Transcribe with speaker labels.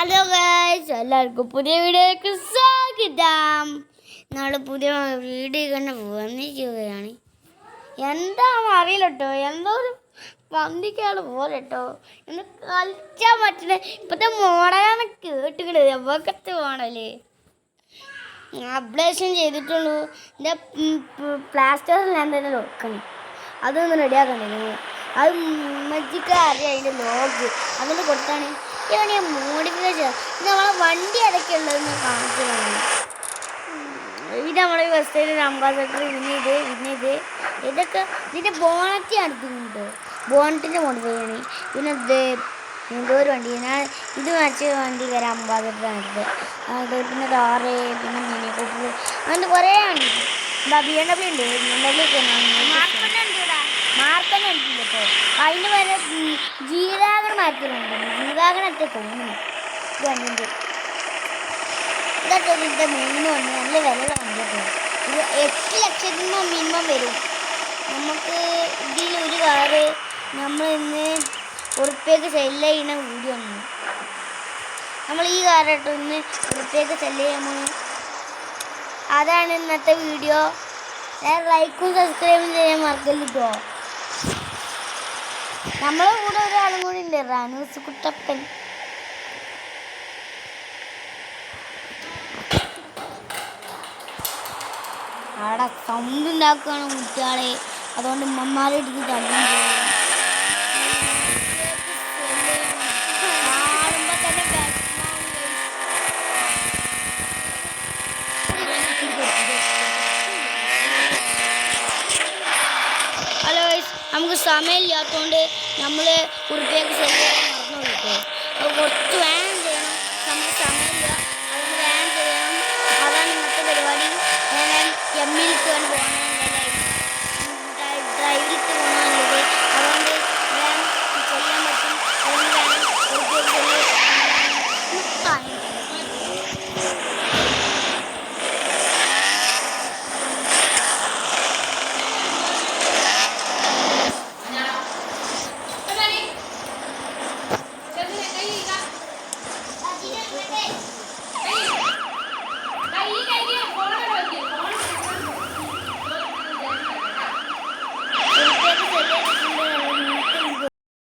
Speaker 1: Hello guys, എല്ലാവർക്കും പുതിയ വീഡിയോയിലേക്ക് സ്വാഗതം. നമ്മൾ പുതിയ വീഡിയോ കണ്ട് വന്നിരിക്കുകയാണ്. എന്താണെന്ന് അറിയില്ല കേട്ടോ, എന്തോ ഒരു പന്തിക്കാൾ പോലെ കേട്ടോ. എന്ന് കളിച്ചാൽ പറ്റണേ ഇപ്പോഴത്തെ മോഡലാണ് കേട്ടുകിട്ട് എവക്കത്ത് മോഡല് അപ്ഡേഷൻ ചെയ്തിട്ടുള്ളൂ. എൻ്റെ പ്ലാസ്റ്ററിൽ ഞാൻ തന്നെ നോക്കണേ, അതൊന്ന് റെഡിയാക്കണ്ടേ. അത് മജിക്ക് അറിയാം, അതിൻ്റെ ലോഗ് അതിന് കൊടുത്താണ് ഇവനെ മോഡിഫിക്കേഷൻ. ഇത് നമ്മളെ വണ്ടി അടക്കം ഉള്ളതെന്ന് കാണിച്ചു കാണും. ഇത് നമ്മളെ ബസ്സിൽ അംബാസഡർ. പിന്നെ ഇതൊക്കെ ഇതിൻ്റെ ബോണറ്റ് അടുത്തുണ്ട്. ബോണറ്റിൻ്റെ മോഡിഫിക്കേഷൻ. പിന്നെ എന്തോ ഒരു വണ്ടി ഞാൻ ഇത് വെച്ച് വണ്ടി വരാം. അംബാസഡർ അടുത്ത് അത് പിന്നെ കാറ്, പിന്നെ മിനി കൂപ്പർ, അങ്ങനെ കുറേ വണ്ടി. എന്താ BMW ഉണ്ട്. മാർക്കന്നെ ഉണ്ടല്ലോ ഇപ്പോൾ. അതിന് വരെ ജീവാഗൺ മാറ്റുന്നുണ്ട്. ജീവാഗണൊക്കെ തോന്നുന്നു ഇത് വണ്ടിൻ്റെ. ഇതൊക്കെ ഇതിൻ്റെ മിനിമം ഉണ്ട്. നല്ല വിലയുള്ള വണ്ടിയൊക്കെ. ഇത് 8 ലക്ഷത്തിന് മിനിമം വരും. നമുക്ക് ഇതിലൊരു കാറ് നമ്മൾ ഇന്ന് ഉറുപ്പ്യക്ക് സെല്ല് ചെയ്യുന്ന വീഡിയോ ആണ്. നമ്മൾ ഈ കാറായിട്ട് ഇന്ന് ഉറുപ്പ്യക്ക് സെല്ല് ചെയ്യുമ്പോൾ അതാണ് ഇന്നത്തെ വീഡിയോ. ലൈക്കും സബ്സ്ക്രൈബും ചെയ്യാൻ മറക്കല്ലോ. നമ്മളെ കൂടെ ഒരാളും കൂടി ഉണ്ട്, റാനൂസ് കുട്ടപ്പൻ. അവിടെ സൗണ്ട് ഉണ്ടാക്കുകയാണ് കുട്ടികളെ, അതുകൊണ്ട് ഉമ്മമാരെ എടുത്ത് തള്ളും ചെയ്യും. ഹലോ, നമുക്ക് സമയമില്ലാത്തതുകൊണ്ട് നമ്മൾ ഉറുപ്പ്യക്ക് സെല്ല് ചെയ്യാൻ മറന്നു കിട്ടും. അത് കുറച്ച് വേണം ചെയ്യണം. നമുക്ക് സമയമില്ല, അതുകൊണ്ട് വേണം ചെയ്യണം. അതാണ് ഇന്നത്തെ പരിപാടി. ഞാൻ എമ്മിലേക്ക് പോകണമെന്നല്ലേ, ഡ്രൈവിലിട്ട് പോകണമെന്നുള്ളത്.